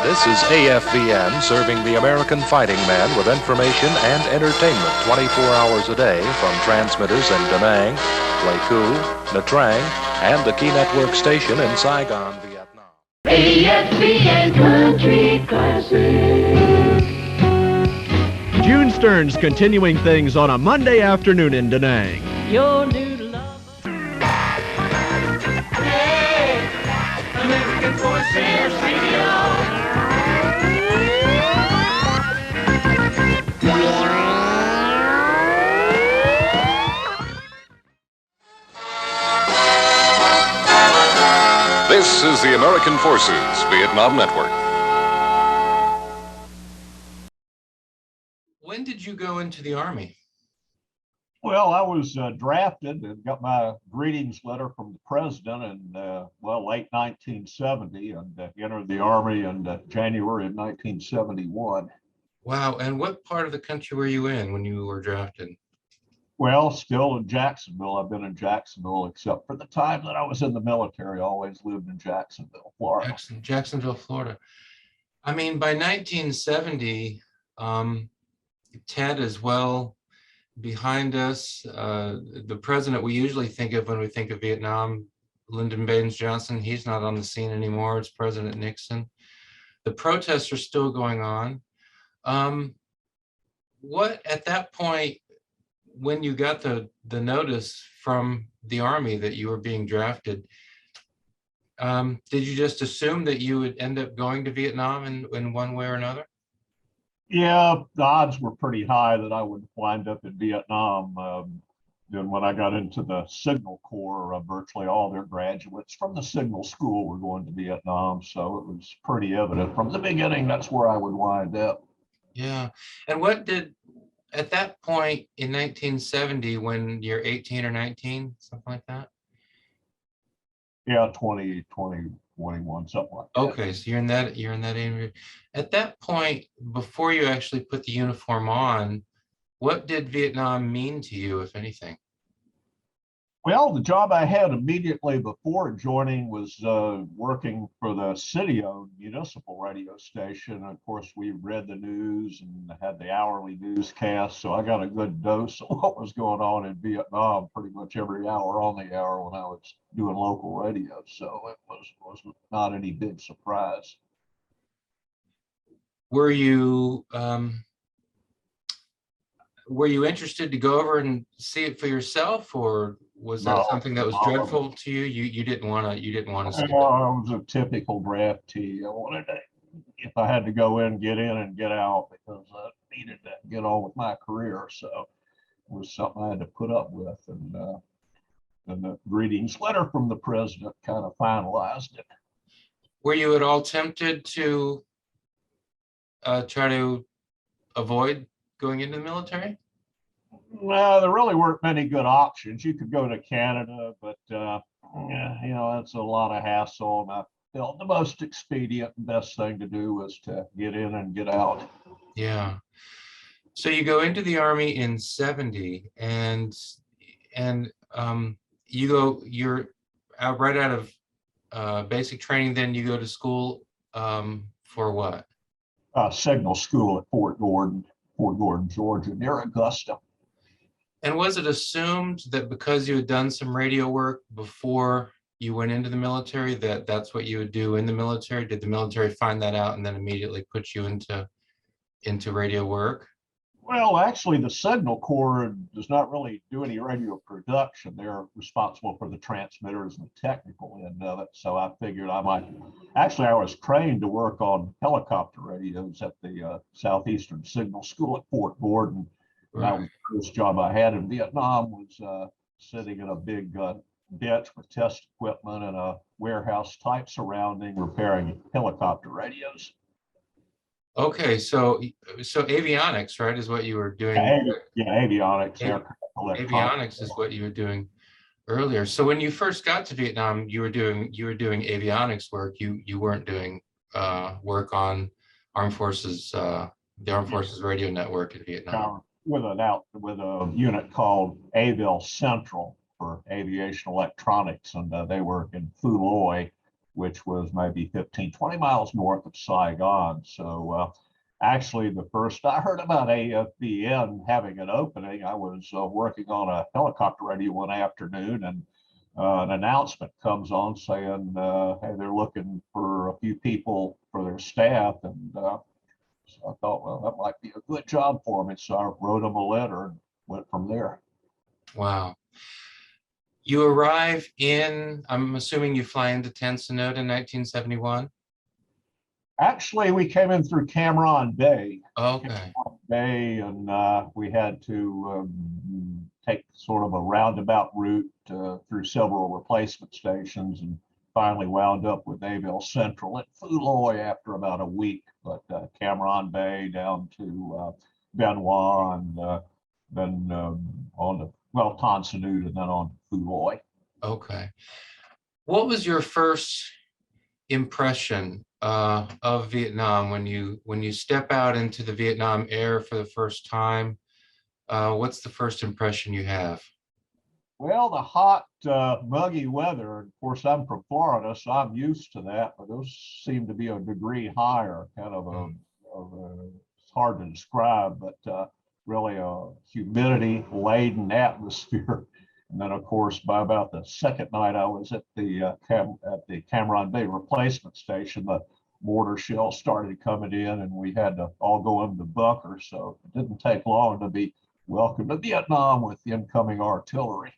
This is AFVN, serving the American fighting man with information and entertainment 24 hours a day from transmitters in Da Nang, Pleiku, Nha Trang, and the Key Network station in Saigon, Vietnam. AFVN Country Classic. June Stearns continuing things on a Monday afternoon in Da Nang. Your new lover. Hey, American Forces Radio. This is the American Forces Vietnam Network. When did you go into the Army? Well, I was drafted and got my greetings letter from the president in, late 1970 and entered the Army in January of 1971. Wow. And what part of the country were you in when you were drafted? Well, still in Jacksonville. I've been in Jacksonville, except for the time that I was in the military. I always lived in Jacksonville, Florida. Jacksonville, Florida. I mean, by 1970, Ted is well behind us. The president we usually think of when we think of Vietnam, Lyndon Baines Johnson, he's not on the scene anymore. It's President Nixon. The protests are still going on. What, at that point, when you got the notice from the Army that you were being drafted, did you just assume that you would end up going to Vietnam in one way or another? Yeah, the odds were pretty high that I would wind up in Vietnam. Then when I got into the Signal Corps, virtually all their graduates from the Signal School were going to Vietnam. So it was pretty evident from the beginning that's where I would wind up. Yeah. And what did, at that point in 1970, when you're 18 or 19, something like that? Yeah, 20, 21, something like that. Okay, so you're in that area. At that point, before you actually put the uniform on, what did Vietnam mean to you, if anything? Well, the job I had immediately before joining was working for the city-owned municipal radio station. Of course, we read the news and had the hourly newscast, so I got a good dose of what was going on in Vietnam pretty much every hour on the hour when I was doing local radio. So it was not any big surprise. Were you interested to go over and see it for yourself, or was that something that was dreadful to you? You didn't want to see it? I was a typical draftee. I wanted to, if I had to go in and get out, because I needed to get on with my career. So it was something I had to put up with. And the greetings letter from the president kind of finalized it. Were you at all tempted to try to avoid going into the military? No, there really weren't many good options. You could go to Canada, but that's a lot of hassle. And I felt the most expedient and best thing to do was to get in and get out. Yeah. So you go into the Army in 70, and you're out right out of basic training. Then you go to school for what? Signal School at Fort Gordon, Georgia, near Augusta. And was it assumed that because you had done some radio work before you went into the military, that that's what you would do in the military? Did the military find that out and then immediately put you into radio work? Well, actually, the Signal Corps does not really do any radio production. They're responsible for the transmitters and the technical end of it. So I figured I might. Actually, I was trained to work on helicopter radios at the Southeastern Signal School at Fort Gordon. Right. That was the first job I had in Vietnam, was sitting in a big bench with test equipment and a warehouse type surrounding, repairing helicopter radios. Okay, so avionics, right, is what you were doing. Yeah, avionics. Avionics is what you were doing earlier. So when you first got to Vietnam, you were doing avionics work. You weren't doing work on the Armed Forces Radio Network in Vietnam. With a unit called AVL Central for aviation electronics, and they were in Phu Loy, which was maybe 15, 20 miles north of Saigon. So actually, the first I heard about AFVN having an opening, I was working on a helicopter radio one afternoon, and an announcement comes on saying, hey, they're looking for a few people for their staff. And so I thought, well, that might be a good job for me. So I wrote them a letter and went from there. Wow. You arrive I'm assuming you fly into Tensonoda in 1971? Actually, we came in through Cameron Bay. Okay. And we had to take sort of a roundabout route through several replacement stations, and finally wound up with Naval Central at Fuloy after about a week. But Cameron Bay down to Benoit, and then on to, well, Tensonoda, and then on to Fuloy. Okay. What was your first impression of Vietnam when you step out into the Vietnam air for the first time? What's the first impression you have? Well, the hot, muggy weather. Of course, I'm from Florida, so I'm used to that. But those seem to be a degree higher, kind of it's hard to describe, but really a humidity-laden atmosphere. And then, of course, by about the second night I was at the Cameron Bay replacement station, the mortar shells started coming in, and we had to all go into bunker. So it didn't take long to be welcomed to Vietnam with the incoming artillery.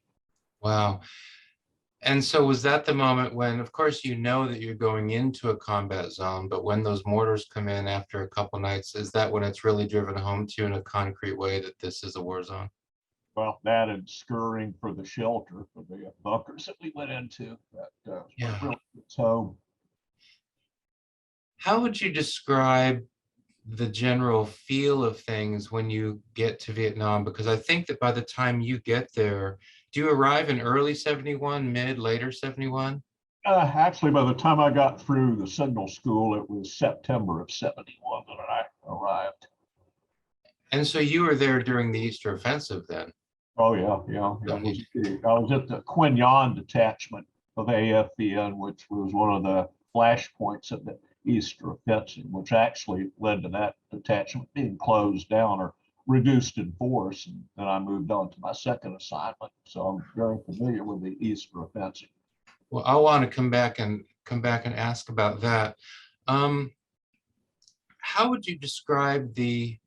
Wow. And so was that the moment when, of course, you know that you're going into a combat zone, but when those mortars come in after a couple nights, is that when it's really driven home to you in a concrete way that this is a war zone? Well, that and scurrying for the shelter for the bunkers that we went into. That Yeah. really hits home. How would you describe the general feel of things when you get to Vietnam? Because I think that by the time you get there, do you arrive in early 71, later 71? Actually, by the time I got through the signal school, it was September of 71 that I arrived. And so you were there during the Easter Offensive then? Oh, yeah. I was at the Quin Yon detachment of AFVN, which was one of the flashpoints of the Easter Offensive, which actually led to that detachment being closed down or reduced in force. And then I moved on to my second assignment. So I'm very familiar with the Easter Offensive. Well, I want to come back and ask about that. How would you describe the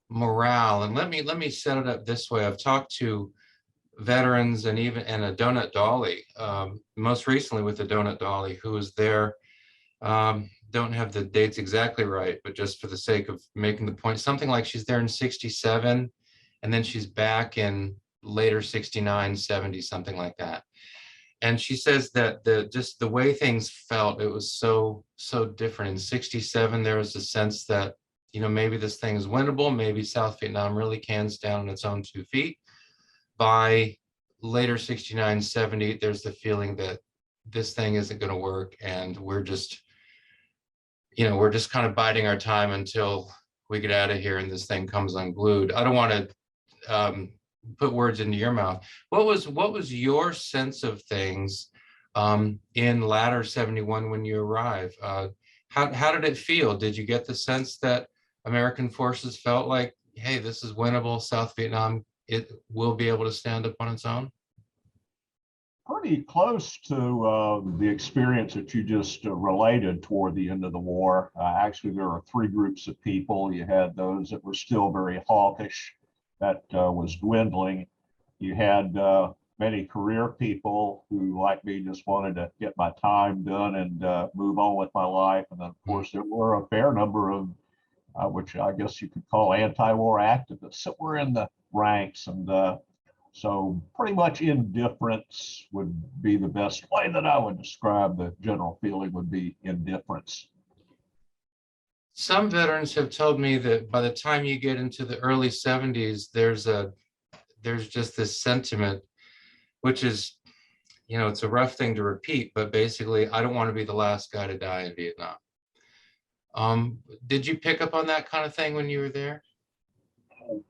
morale? And let me set it up this way. I've talked to veterans and a Donut Dolly, most recently with the Donut Dolly, who was there. Don't have the dates exactly right, but just for the sake of making the point, something like she's there in 67, and then she's back in later 69, 70, something like that. And she says that just the way things felt, it was so different. In 67, there was a sense that, maybe this thing is winnable. Maybe South Vietnam really can stand on its own 2 feet. By later 69, 70, there's the feeling that this thing isn't going to work, and we're just kind of biding our time until we get out of here and this thing comes unglued. I don't want to put words into your mouth. What was your sense of things in latter 71 when you arrived? How did it feel? Did you get the sense that American forces felt like, hey, this is winnable, South Vietnam, it will be able to stand up on its own? Pretty close to the experience that you just related toward the end of the war. Actually, there were 3 groups of people. You had those that were still very hawkish, that was dwindling. You had many career people who, like me, just wanted to get my time done and move on with my life. And then, of course, there were a fair number of, which I guess you could call anti-war activists, that were in the ranks. And so pretty much indifference would be the best way that I would describe the general feeling, would be indifference. Some veterans have told me that by the time you get into the early 70s, there's just this sentiment, which is, it's a rough thing to repeat, but basically, I don't want to be the last guy to die in Vietnam. Did you pick up on that kind of thing when you were there?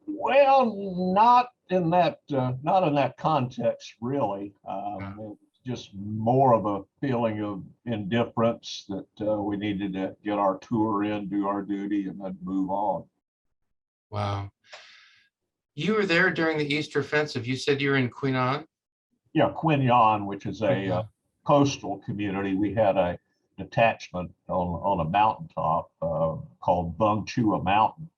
Well, not in that context, really. just more of a feeling of indifference that we needed to get our tour in, do our duty, and then move on. Wow. You were there during the Easter Offensive. You said you were in Quinlan? Yeah, Quinlan, which is a coastal community. We had a detachment on a mountaintop called Bung Chua Mountain,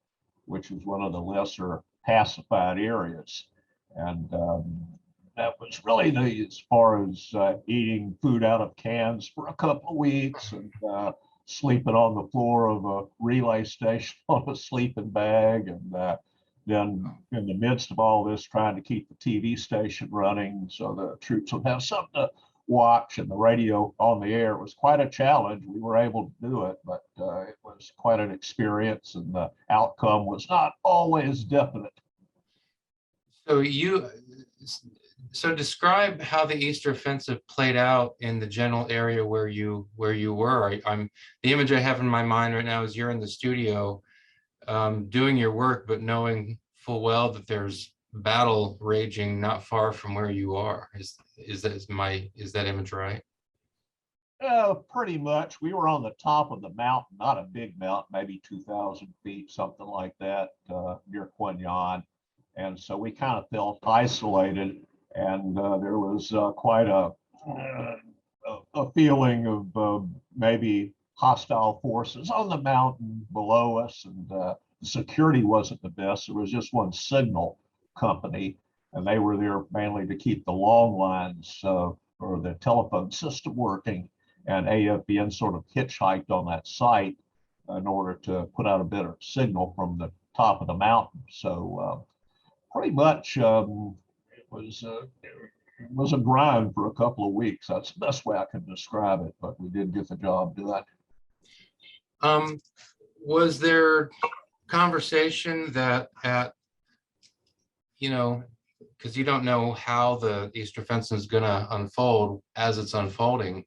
which is one of the lesser pacified areas. And that was really as far as eating food out of cans for a couple of weeks and sleeping on the floor of a relay station on a sleeping bag. And then in the midst of all this, trying to keep the TV station running so the troops would have something to watch and the radio on the air. It was quite a challenge. We were able to do it, but it was quite an experience, and the outcome was not always definite. So describe how the Easter Offensive played out in the general area where you were. The image I have in my mind right now is you're in the studio doing your work, but knowing full well that there's battle raging not far from where you are. Is that image right? Pretty much. We were on the top of the mountain, not a big mountain, maybe 2,000 feet, something like that, near Quinlan. And so we kind of felt isolated, and there was quite a feeling of maybe hostile forces on the mountain below us, and the security wasn't the best. There was just one signal company, and they were there mainly to keep the long lines or the telephone system working. And AFVN sort of hitchhiked on that site in order to put out a better signal from the top of the mountain. So pretty much it was a grind for a couple of weeks. That's the best way I can describe it, but we did get the job done. Was there conversation that because you don't know how the Easter Offensive is going to unfold as it's unfolding,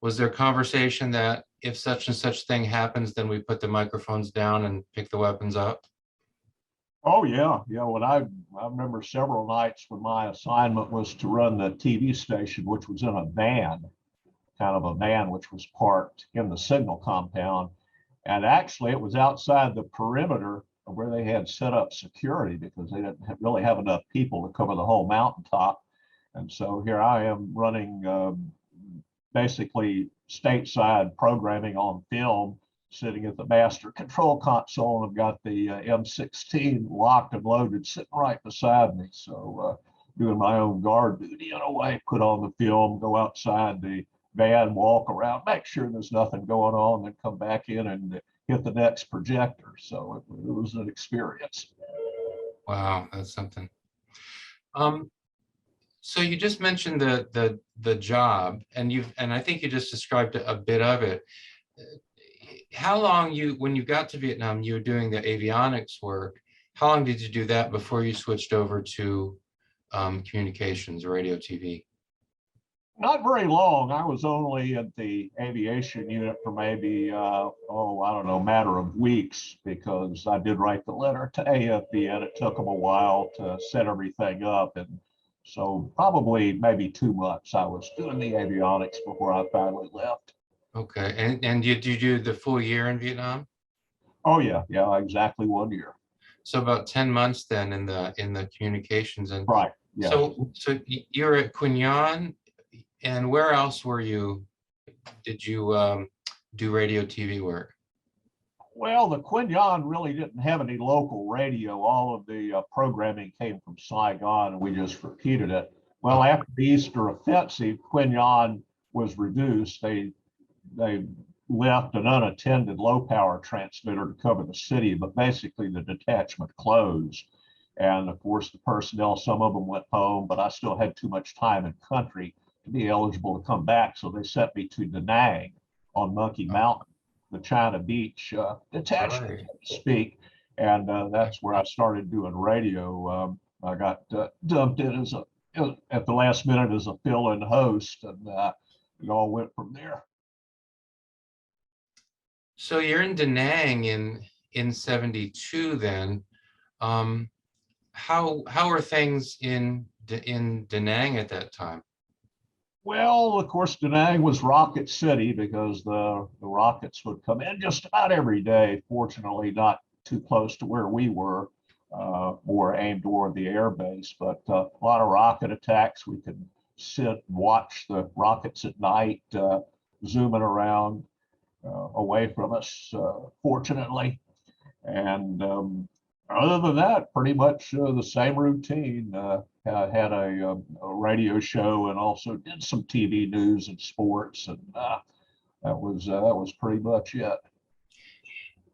was there conversation that if such and such thing happens, then we put the microphones down and pick the weapons up? Oh yeah. When I remember several nights when my assignment was to run the TV station, which was in a van, kind of a van which was parked in the signal compound. And actually it was outside the perimeter of where they had set up security, because they didn't really have enough people to cover the whole mountaintop. And so here I am running basically stateside programming on film, sitting at the master control console, and I've got the M16 locked and loaded sitting right beside me. So doing my own guard duty in a way, put on the film, go outside the van, walk around, make sure there's nothing going on, then come back in and hit the next projector. So it was an experience. Wow, that's something. So you just mentioned the job, and I think you just described a bit of it. How long when you got to Vietnam, you were doing the avionics work. How long did you do that before you switched over to communications, radio, TV? Not very long. I was only at the aviation unit for maybe, I don't know, a matter of weeks, because I did write the letter to AFVN. It took them a while to set everything up. And so probably maybe 2 months I was doing the avionics before I finally left. Okay. And did you do the full year in Vietnam? Oh yeah, exactly 1 year. So about 10 months then in the communications. And right. Yeah. So you're at Quinlan, and where else did you do radio TV work? Well, the Quinlan really didn't have any local radio. All of the programming came from Saigon, and we just repeated it. Well, after the Easter Offensive, Quinlan was reduced. They left an unattended low power transmitter to cover the city, but basically the detachment closed. And of course, the personnel, some of them went home, but I still had too much time in country to be eligible to come back. So they sent me to Da Nang on Monkey Mountain, the China Beach detachment, so to speak. And that's where I started doing radio. I got dumped in at the last minute as a fill-in host, and it all went from there. So you're in Da Nang in 72 then. How are things in Da Nang at that time? Well, of course, Da Nang was Rocket City because the rockets would come in just about every day. Fortunately, not too close to where we were, more aimed toward the air base, but a lot of rocket attacks. We could sit and watch the rockets at night, zooming around away from us, fortunately. And other than that, pretty much the same routine. Had a radio show and also did some TV news and sports, and that was pretty much it.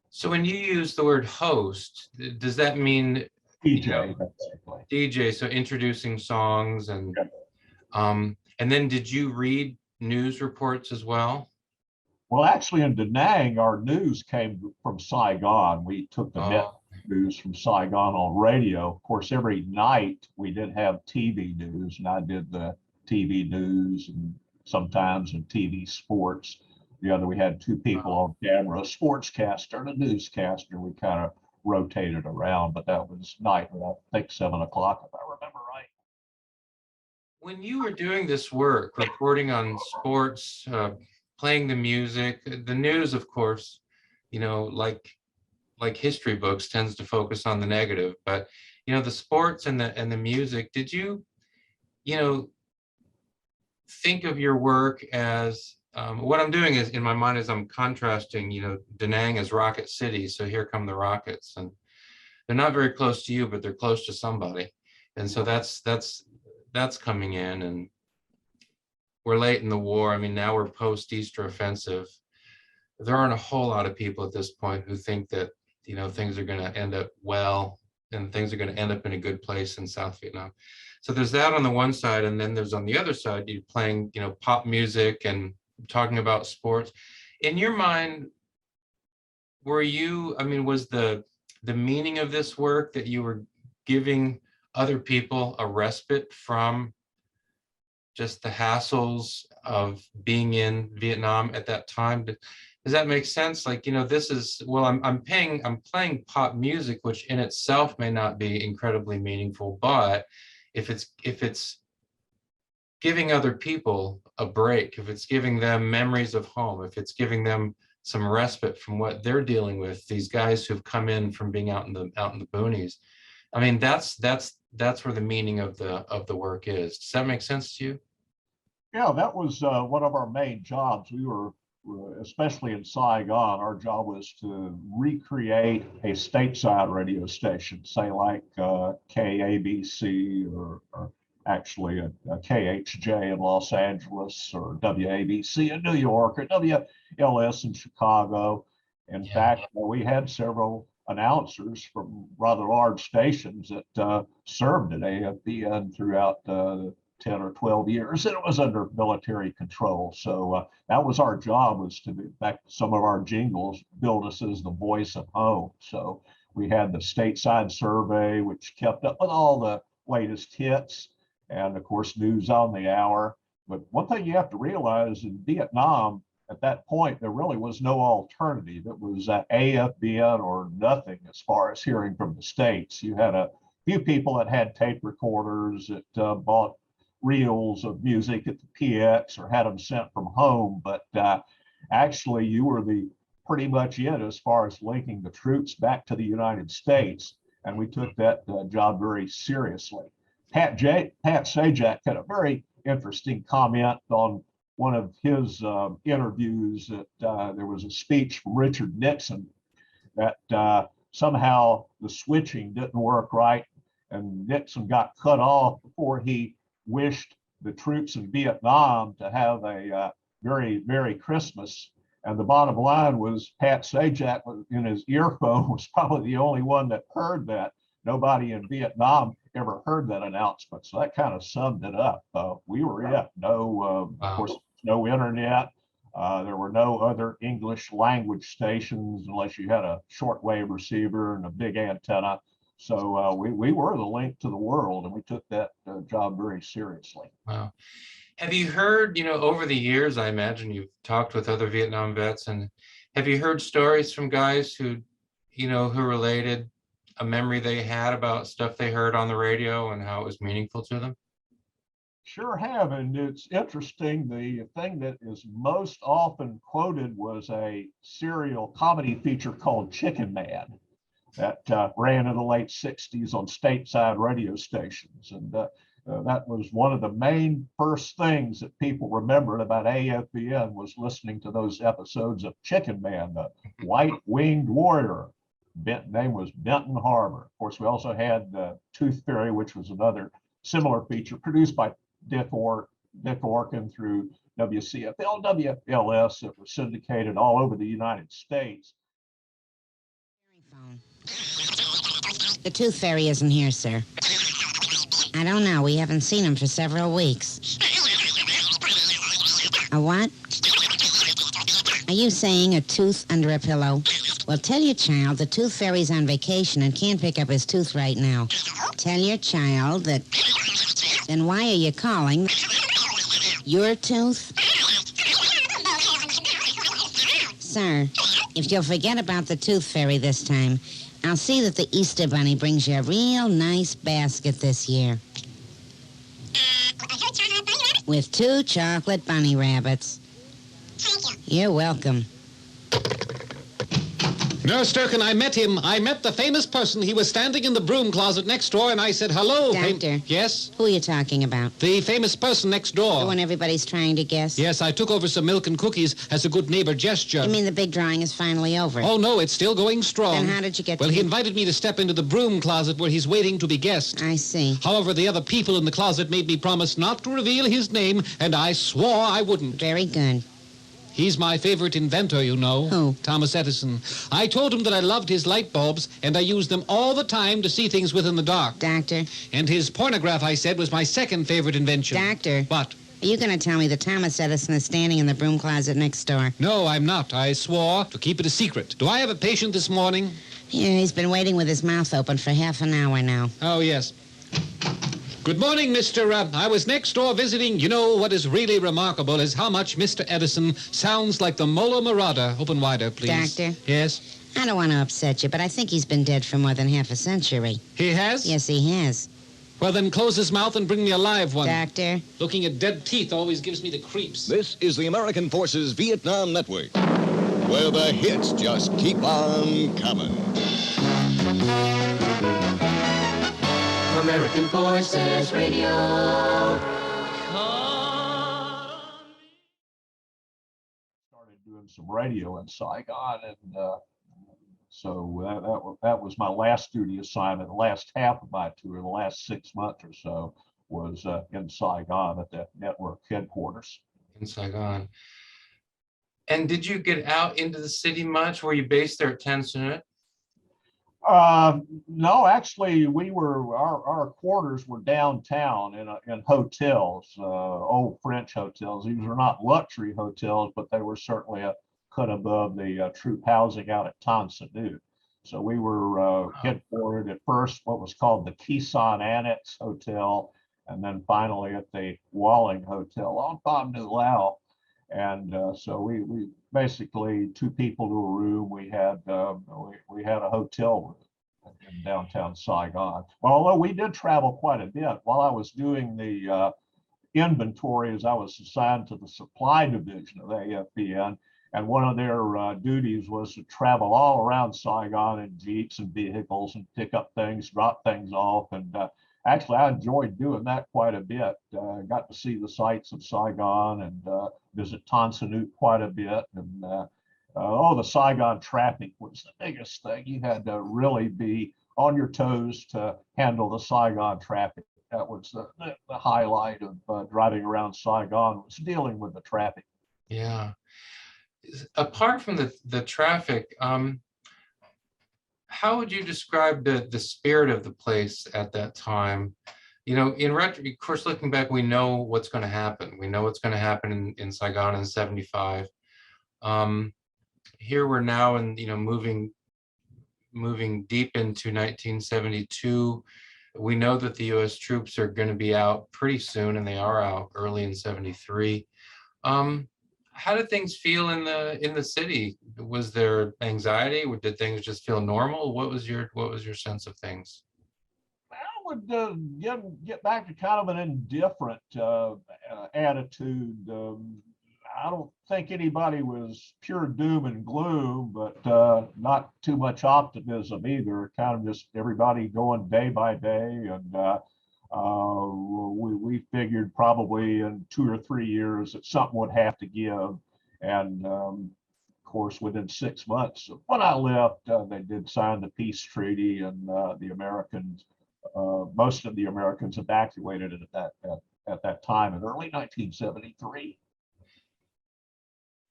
So when you use the word host, does that mean DJ, basically. DJ? So introducing songs and then did you read news reports as well? Well, actually, in Da Nang, our news came from Saigon. We took the net news from Saigon on radio. Of course, every night we did have TV news, and I did the TV news and sometimes in TV sports. The other, we had two people on camera, a sportscaster and a newscaster. We kind of rotated around, but that was night, I think 7 o'clock, if I remember right. When you were doing this work, reporting on sports, playing the music, the news, of course, like history books tends to focus on the negative, but the sports and the music, did you think of your work as what I'm doing is in my mind is I'm contrasting Da Nang as Rocket City, so here come the rockets, and they're not very close to you, but they're close to somebody, and so that's coming in, and we're late in the war. I mean, now we're post-Easter offensive. There aren't a whole lot of people at this point who think that things are going to end up well and things are going to end up in a good place in South Vietnam. So there's that on the one side, and then there's on the other side, you playing pop music and talking about sports. In your mind, was the meaning of this work that you were giving other people a respite from just the hassles of being in Vietnam at that time? Does that make sense? Like, this is, well, I'm playing pop music, which in itself may not be incredibly meaningful, but if it's giving other people a break, if it's giving them memories of home, if it's giving them some respite from what they're dealing with, these guys who've come in from being out in the boonies, I mean, that's where the meaning of the work is. Does that make sense to you? Yeah, that was one of our main jobs. We were, especially in Saigon, our job was to recreate a stateside radio station, say like KABC or actually a KHJ in Los Angeles or WABC in New York or WLS in Chicago. In fact, we had several announcers from rather large stations that served at AFVN throughout 10 or 12 years, and it was under military control. So that was our job, was to, in fact, some of our jingles billed us as the voice of home. So we had the stateside survey, which kept up with all the latest hits, and of course, news on the hour. But one thing you have to realize, in Vietnam, at that point, there really was no alternative. It was AFVN or nothing as far as hearing from the States. You had a few people that had tape recorders that bought reels of music at the PX or had them sent from home, but actually you were pretty much it as far as linking the troops back to the United States, and we took that job very seriously. Pat Sajak had a very interesting comment on one of his interviews that there was a speech from Richard Nixon that somehow the switching didn't work right, and Nixon got cut off before he wished the troops in Vietnam to have a very Merry Christmas. And the bottom line was Pat Sajak in his earphone was probably the only one that heard that. Nobody in Vietnam ever heard that announcement. So that kind of summed it up. We were it. No, of course, no internet. There were no other English language stations unless you had a shortwave receiver and a big antenna. So we were the link to the world, and we took that job very seriously. Wow. Have you heard, over the years, I imagine you've talked with other Vietnam vets, and have you heard stories from guys who related a memory they had about stuff they heard on the radio and how it was meaningful to them? Sure have, and it's interesting. The thing that is most often quoted was a serial comedy feature called Chicken Man that ran in the late 60s on stateside radio stations. And that was one of the main first things that people remembered about AFVN was listening to those episodes of Chicken Man, the white-winged warrior. Name was Benton Harbor. Of course, we also had Tooth Fairy, which was another similar feature produced by Dick Orkin through WCFL, WLS. It was syndicated all over the United States. The Tooth Fairy isn't here, sir. I don't know. We haven't seen him for several weeks. A what? Are you saying a tooth under a pillow? Well, tell your child the Tooth Fairy's on vacation and can't pick up his tooth right now. Tell your child that... Then why are you calling your tooth? Sir, if you'll forget about the Tooth Fairy this time, I'll see that the Easter Bunny brings you a real nice basket this year. With 2 chocolate bunny rabbits. You're welcome. Nurse Durkin, I met him. I met the famous person. He was standing in the broom closet next door, and I said, hello. Doctor. Yes? Who are you talking about? The famous person next door. The one everybody's trying to guess? Yes, I took over some milk and cookies as a good neighbor gesture. You mean the big drawing is finally over? Oh, no, it's still going strong. Then how did you get Well, he invited me to step into the broom closet where he's waiting to be guessed. I see. However, the other people in the closet made me promise not to reveal his name, and I swore I wouldn't. Very good. He's my favorite inventor, you know. Who? Thomas Edison. I told him that I loved his light bulbs, and I used them all the time to see things within the dark. Doctor? And his pornograph, I said, was my second favorite invention. Doctor? What? Are you going to tell me that Thomas Edison is standing in the broom closet next door? No, I'm not. I swore to keep it a secret. Do I have a patient this morning? Yeah, he's been waiting with his mouth open for half an hour now. Oh, yes. Good morning, Mr. I was next door visiting. You know, what is really remarkable is how much Mr. Edison sounds like the Mola Marauder. Open wider, please. Doctor? Yes? I don't want to upset you, but I think he's been dead for more than half a century. He has? Yes, he has. Well, then close his mouth and bring me a live one. Doctor? Looking at dead teeth always gives me the creeps. This is the American Forces Vietnam Network, where the hits just keep on coming. American Forces Radio. Started doing some radio in Saigon, and so that was my last studio assignment. The last half of my tour, the last 6 months or so, was in Saigon at the network headquarters. In Saigon. And did you get out into the city much? Were you based there at Tan Son Nhut? No, actually, our quarters were downtown in hotels, old French hotels. These were not luxury hotels, but they were certainly a cut above the troop housing out at Tan Son Nhut. So we were headquartered at first what was called the Quezon Annex Hotel, and then finally at the Walling Hotel on Pham Nhu Lao. And so we basically 2 people to a room. We had a hotel room in downtown Saigon. Well, although we did travel quite a bit while I was doing the inventory, as I was assigned to the supply division of AFVN, and one of their duties was to travel all around Saigon in jeeps and vehicles and pick up things, drop things off, and actually, I enjoyed doing that quite a bit. Got to see the sights of Saigon and visit Tan Son Nhut quite a bit. And the Saigon traffic was the biggest thing. You had to really be on your toes to handle the Saigon traffic. That was the highlight of driving around Saigon, was dealing with the traffic. Yeah. Apart from the traffic, how would you describe the spirit of the place at that time? You know, of course, looking back, we know what's going to happen. We know what's going to happen in Saigon in 75. Here we're now moving deep into 1972. We know that the U.S. troops are going to be out pretty soon, and they are out early in 73. How did things feel in the city? Was there anxiety? Did things just feel normal? What was your sense of things? Well, would get back to kind of an indifferent attitude. I don't think anybody was pure doom and gloom, but not too much optimism either. Kind of just everybody going day by day, and we figured probably in 2 or 3 years that something would have to give. And of course, within 6 months when I left, they did sign the peace treaty, and the Americans, most of the Americans, evacuated at that time in early 1973.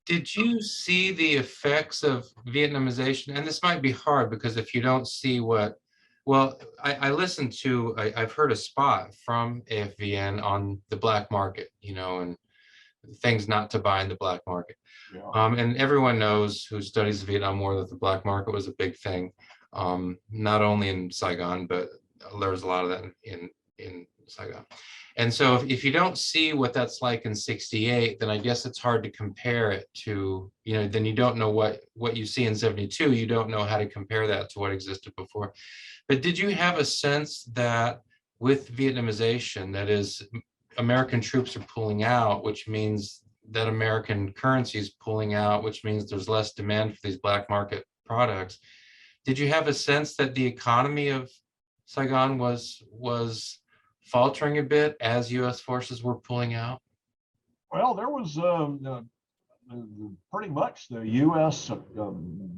Did you see the effects of Vietnamization? And this might be hard because if you don't see what, well, I listened to, I've heard a spot from AFVN on the black market, you know, and things not to buy in the black market. Yeah. And everyone knows who studies the Vietnam War that the black market was a big thing, not only in Saigon, but there's a lot of that in Saigon. And so if you don't see what that's like in 68, then I guess it's hard to compare it to, you know, then you don't know what you see in 72. You don't know how to compare that to what existed before. But did you have a sense that with Vietnamization, that is, American troops are pulling out, which means that American currency is pulling out, which means there's less demand for these black market products. Did you have a sense that the economy of Saigon was faltering a bit as U.S. forces were pulling out? Well, there was pretty much the U.S.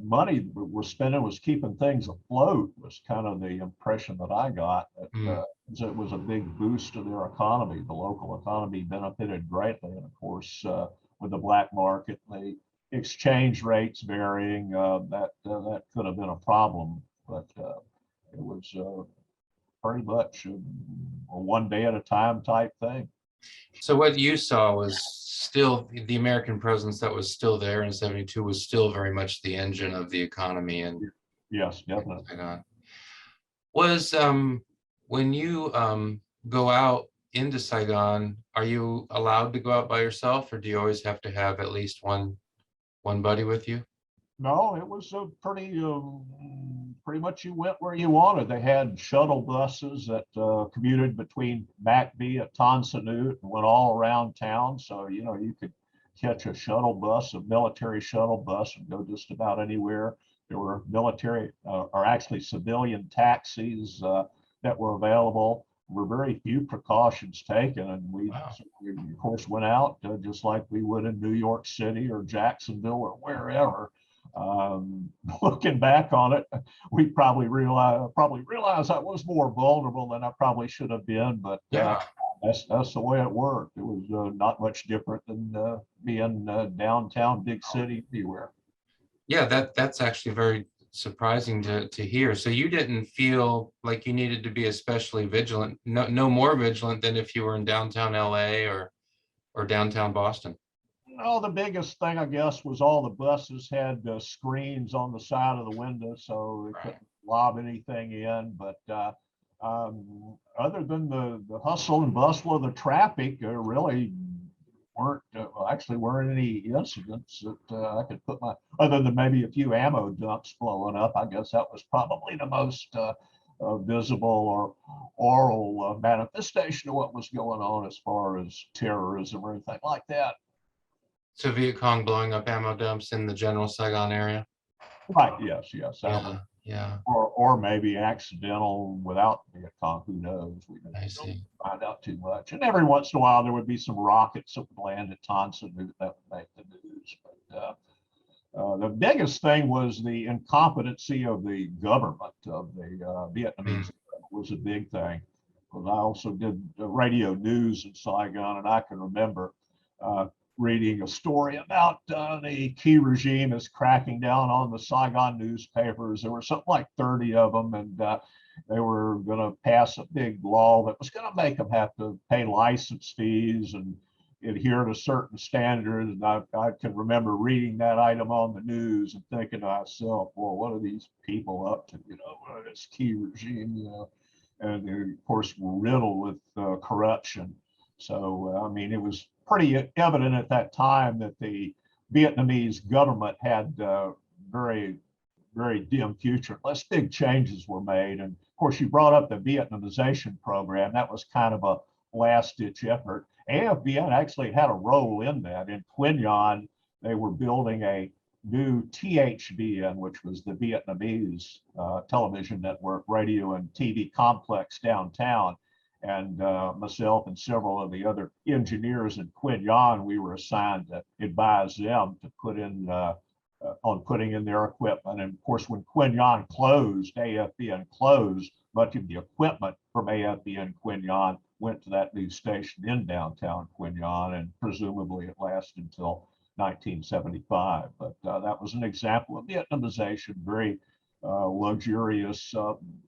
Money we're spending was keeping things afloat, was kind of the impression that I got. That, it was a big boost to their economy. The local economy benefited greatly. And of course, with the black market, the exchange rates varying, that could have been a problem. But it was pretty much a one day at a time type thing. So what you saw was still the American presence that was still there in 72 was still very much the engine of the economy. And yes, definitely. Was when you go out into Saigon, are you allowed to go out by yourself, or do you always have to have at least one buddy with you? No, it was a pretty much you went where you wanted. They had shuttle buses that commuted between McBee at Tan Son Nhut and went all around town. So, you know, you could catch a shuttle bus, a military shuttle bus, and go just about anywhere. There were military or actually civilian taxis that were available. There were very few precautions taken, and we of course went out just like we would in New York City or Jacksonville or wherever. Looking back on it, we probably realized I was more vulnerable than I probably should have been, but that's the way it worked. It was not much different than being downtown big city anywhere. Yeah, that's actually very surprising to hear. So you didn't feel like you needed to be especially vigilant, no more vigilant than if you were in downtown LA or downtown Boston? No, the biggest thing, I guess, was all the buses had screens on the side of the window, so they couldn't lob anything in. But other than the hustle and bustle of the traffic, really weren't any incidents that I could put other than maybe a few ammo dumps blowing up. I guess that was probably the most visible or oral manifestation of what was going on as far as terrorism or anything like that. So Viet Cong blowing up ammo dumps in the general Saigon area? Right, yes. Yeah. Or maybe accidental without Viet Cong, who knows? We didn't find out too much. And every once in a while there would be some rockets that would land at Tan Son Nhut that would make the news. But the biggest thing was the incompetency of the government of the Vietnamese was a big thing. Because I also did radio news in Saigon, and I can remember reading a story about the Key regime is cracking down on the Saigon newspapers. There were something like 30 of them, and they were going to pass a big law that was going to make them have to pay license fees and adhere to certain standards. And I can remember reading that item on the news and thinking to myself, well, what are these people up to? You know, this Key regime, you know, and they, of course, were riddled with corruption. So, I mean, it was pretty evident at that time that the Vietnamese government had very very dim future unless big changes were made. And of course, you brought up the Vietnamization program. That was kind of a last-ditch effort. AFVN actually had a role in that. In Quin Yon, they were building a new THVN, which was the Vietnamese television network, radio and TV complex downtown. And myself and several of the other engineers in Quin Yon, we were assigned to advise them to put in on putting in their equipment. And of course, when Quin Yon closed, AFVN closed, much of the equipment from AFVN Quin Yon went to that new station in downtown Quin Yon, and presumably it lasted until 1975. But that was an example of Vietnamization, very luxurious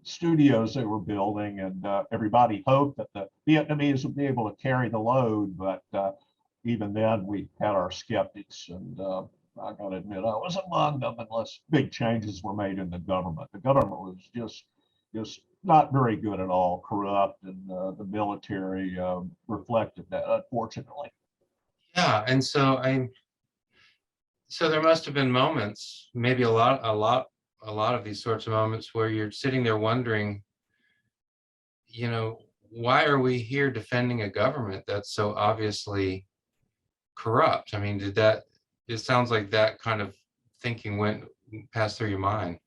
studios they were building, and everybody hoped that the Vietnamese would be able to carry the load. But even then, we had our skeptics, and I got to admit, I was among them unless big changes were made in the government. The government was just not very good at all, corrupt, and the military reflected that, unfortunately. Yeah, and so there must have been moments, maybe a lot of these sorts of moments where you're sitting there wondering, why are we here defending a government that's so obviously corrupt? I mean, it sounds like that kind of thinking passed through your mind.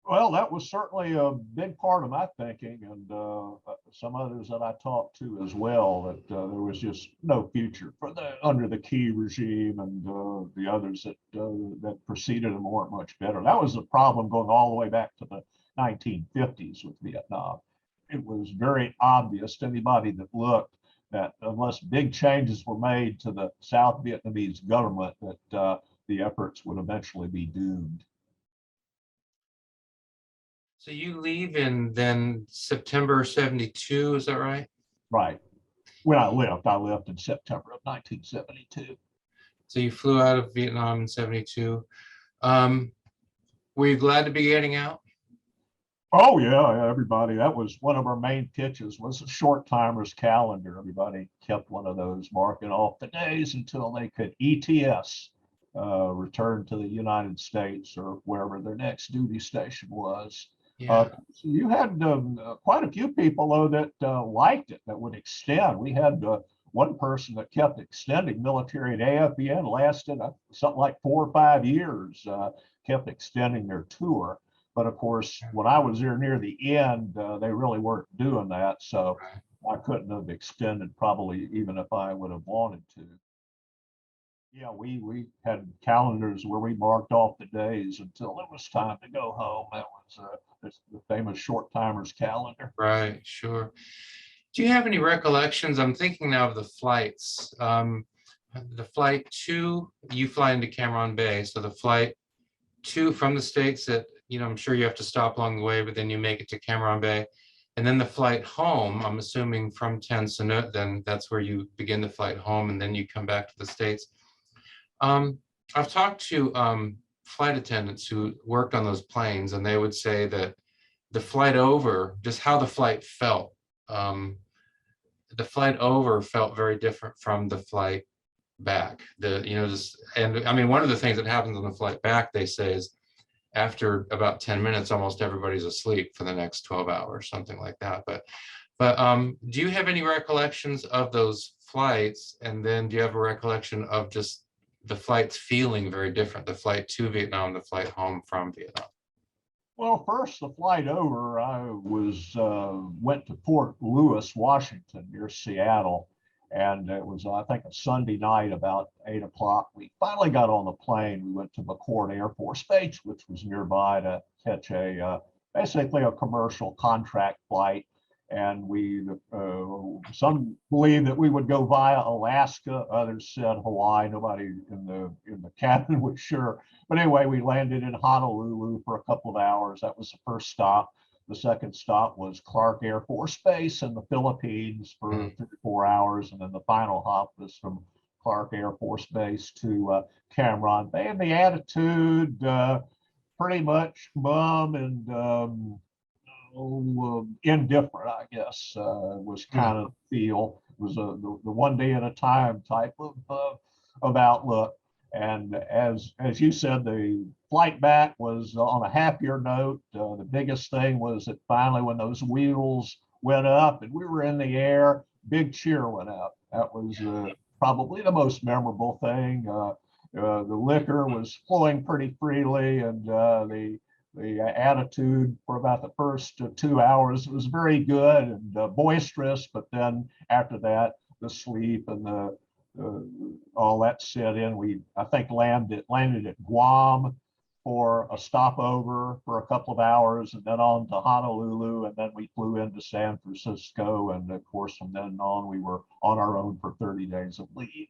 Well, that was certainly a big part of my thinking, and some others that I talked to as well, that there was just no future for under the Key regime, and the others that preceded them weren't much better. That was the problem going all the way back to the 1950s with Vietnam. It was very obvious to anybody that looked that unless big changes were made to the South Vietnamese government, that the efforts would eventually be doomed. So you leave in then September 72, is that right? Right. When I left in September of 1972. So you flew out of Vietnam in 72. Were you glad to be getting out? Oh yeah, everybody. That was one of our main pitches, was a short timers calendar. Everybody kept one of those, marking off the days until they could ETS, return to the United States or wherever their next duty station was. Yeah. So you had quite a few people though that liked it, that would extend. We had one person that kept extending military at AFVN, lasted something like 4 or 5 years, kept extending their tour. But of course, when I was there near the end, they really weren't doing that. So I couldn't have extended probably even if I would have wanted to. Yeah, we had calendars where we marked off the days until it was time to go home. That was the famous short timers calendar. Right, sure. Do you have any recollections? I'm thinking now of the flights. The flight to, you fly into Cam Bay, so the flight to from the States that, I'm sure you have to stop along the way, but then you make it to Cam Bay. And then the flight home, I'm assuming from Tan Son Nhut, then that's where you begin the flight home, and then you come back to the States. I've talked to flight attendants who worked on those planes, and they would say that the flight over, just how the flight felt, the flight over felt very different from the flight back. And I mean, one of the things that happens on the flight back, they say, is after about 10 minutes, almost everybody's asleep for the next 12 hours, something like that. But do you have any recollections of those flights? And then do you have a recollection of just the flights feeling very different, the flight to Vietnam, the flight home from Vietnam? Well, first, the flight over, I went to Port Louis, Washington, near Seattle. And it was, I think, a Sunday night about 8 o'clock. We finally got on the plane. We went to McChord Air Force Base, which was nearby, to catch basically a commercial contract flight. And some believed that we would go via Alaska. Others said Hawaii. Nobody in the cabin was sure. But anyway, we landed in Honolulu for a couple of hours. That was the first stop. The second stop was Clark Air Force Base in the Philippines for 3 or 4 hours. And then the final hop was from Clark Air Force Base to Cam Bay. And the attitude, pretty much bum and indifferent, I guess, was kind of the feel. It was the one day at a time type of outlook. And as you said, the flight back was on a happier note. The biggest thing was that finally, when those wheels went up and we were in the air, big cheer went up. That was probably the most memorable thing. The liquor was flowing pretty freely, and the attitude for about the first 2 hours was very good and boisterous. But then after that, the sleep and the all that set in. I think landed at Guam for a stopover for a couple of hours, and then on to Honolulu, and then we flew into San Francisco, and of course from then on we were on our own for 30 days of leave.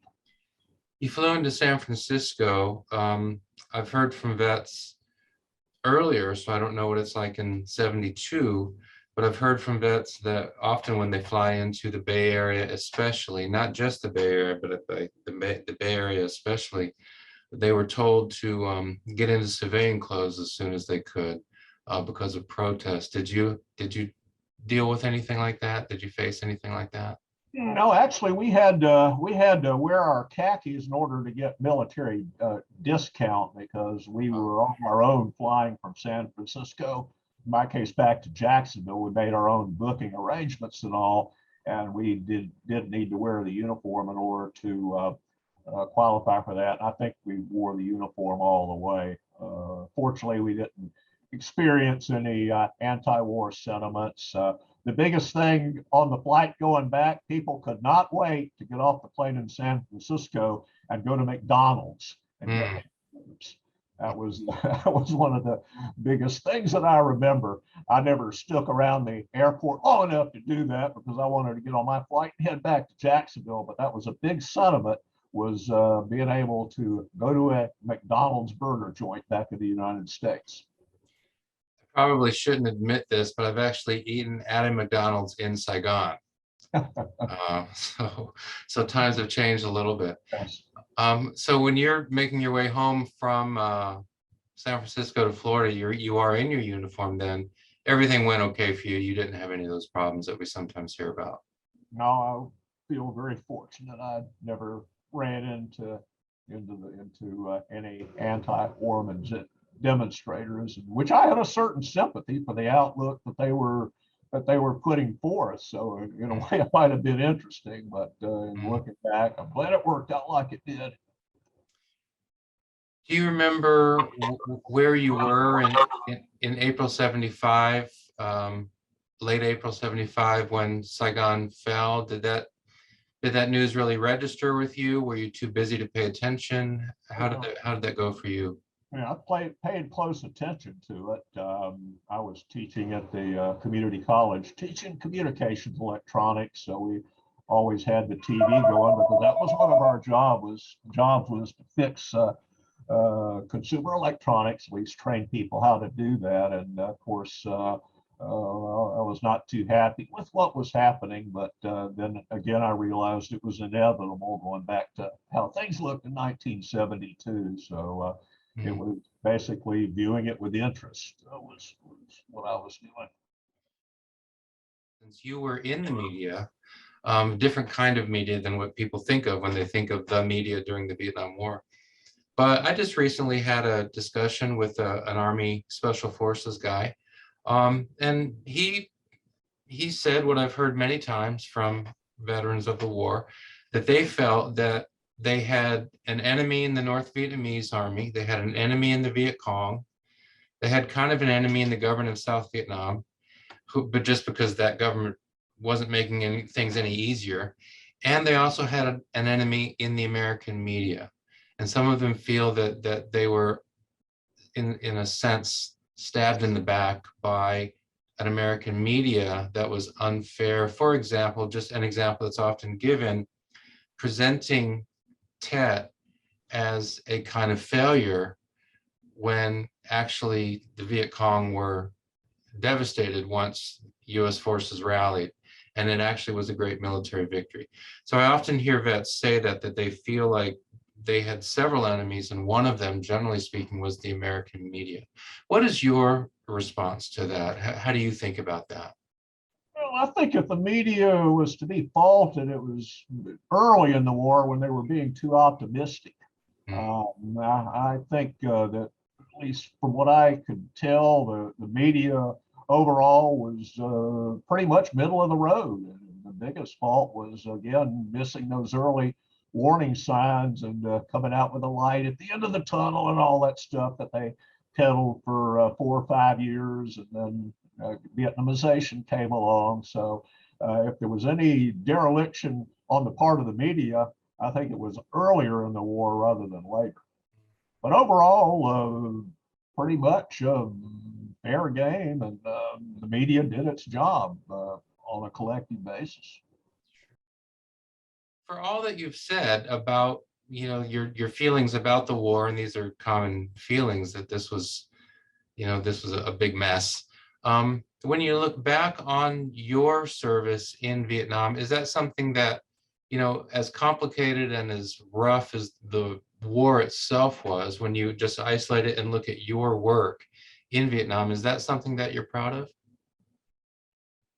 You flew into San Francisco. I've heard from vets earlier, so I don't know what it's like in 72, but I've heard from vets that often when they fly into the Bay Area, especially, not just the Bay Area, but the Bay Area especially, they were told to get into civilian clothes as soon as they could because of protests. Did you deal with anything like that? Did you face anything like that? No, actually, we had to wear our khakis in order to get military discount because we were on our own flying from San Francisco. In my case, back to Jacksonville. We made our own booking arrangements and all, and we did need to wear the uniform in order to qualify for that. I think we wore the uniform all the way. Fortunately, we didn't experience any anti-war sentiments. The biggest thing on the flight going back, people could not wait to get off the plane in San Francisco and go to McDonald's and get chips. That was one of the biggest things that I remember. I never stuck around the airport long enough to do that because I wanted to get on my flight and head back to Jacksonville. But that was a big sentiment, was being able to go to a McDonald's burger joint back in the United States. Probably shouldn't admit this, but I've actually eaten at a McDonald's in Saigon. So times have changed a little bit. Yes. So when you're making your way home from San Francisco to Florida, you are in your uniform then. Everything went okay for you. You didn't have any of those problems that we sometimes hear about. No, I feel very fortunate. I never ran into any anti-Ormond demonstrators, which I had a certain sympathy for the outlook that they were putting forth. So in a way, it might have been interesting, but looking back, I'm glad it worked out like it did. Do you remember where you were in April 75, late April 75, when Saigon fell? Did that news really register with you? Were you too busy to pay attention? How did that go for you? Yeah, I paid close attention to it. I was teaching at the community college, teaching communications electronics. So we always had the TV going because that was one of our jobs was to fix consumer electronics. We trained people how to do that. And of course, I was not too happy with what was happening. But then again, I realized it was inevitable going back to how things looked in 1972. So it was basically viewing it with interest was what I was doing. Since you were in the media, different kind of media than what people think of when they think of the media during the Vietnam War. But I just recently had a discussion with an Army Special Forces guy, and he said what I've heard many times from veterans of the war, that they felt that they had an enemy in the North Vietnamese army. They had an enemy in the Viet Cong. They had kind of an enemy in the government of South Vietnam, but just because that government wasn't making things any easier. And they also had an enemy in the American media. And some of them feel that they were, in a sense, stabbed in the back by an American media that was unfair. For example, just an example that's often given, presenting Tet as a kind of failure when actually the Viet Cong were devastated once US forces rallied, and it actually was a great military victory. So I often hear vets say that they feel like they had several enemies, and one of them, generally speaking, was the American media. What is your response to that? How do you think about that? Well, I think if the media was to be faulted, it was early in the war when they were being too optimistic. I think that at least from what I could tell, the media overall was pretty much middle of the road. And the biggest fault was, again, missing those early warning signs and coming out with a light at the end of the tunnel and all that stuff that they peddled for 4 or 5 years. And then Vietnamization came along. So if there was any dereliction on the part of the media, I think it was earlier in the war rather than later. But overall, pretty much fair game, and the media did its job on a collective basis. For all that you've said about, your feelings about the war, and these are common feelings, that this was a big mess. When you look back on your service in Vietnam, is that something that, as complicated and as rough as the war itself was, when you just isolate it and look at your work in Vietnam, is that something that you're proud of?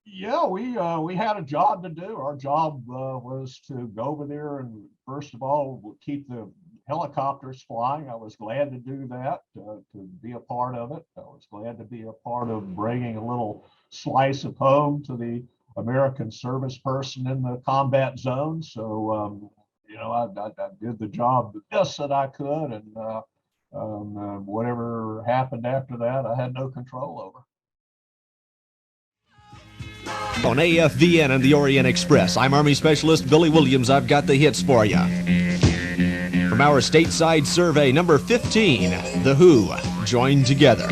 Yeah, we had a job to do. Our job was to go over there and, first of all, keep the helicopters flying. I was glad to do that, to be a part of it. I was glad to be a part of bringing a little slice of home to the American service person in the combat zone. So, I did the job the best that I could, and whatever happened after that, I had no control over. On AFVN and the Orient Express, I'm Army Specialist Billy Williams. I've got the hits for you. From our stateside survey, number 15, The Who, Joined Together.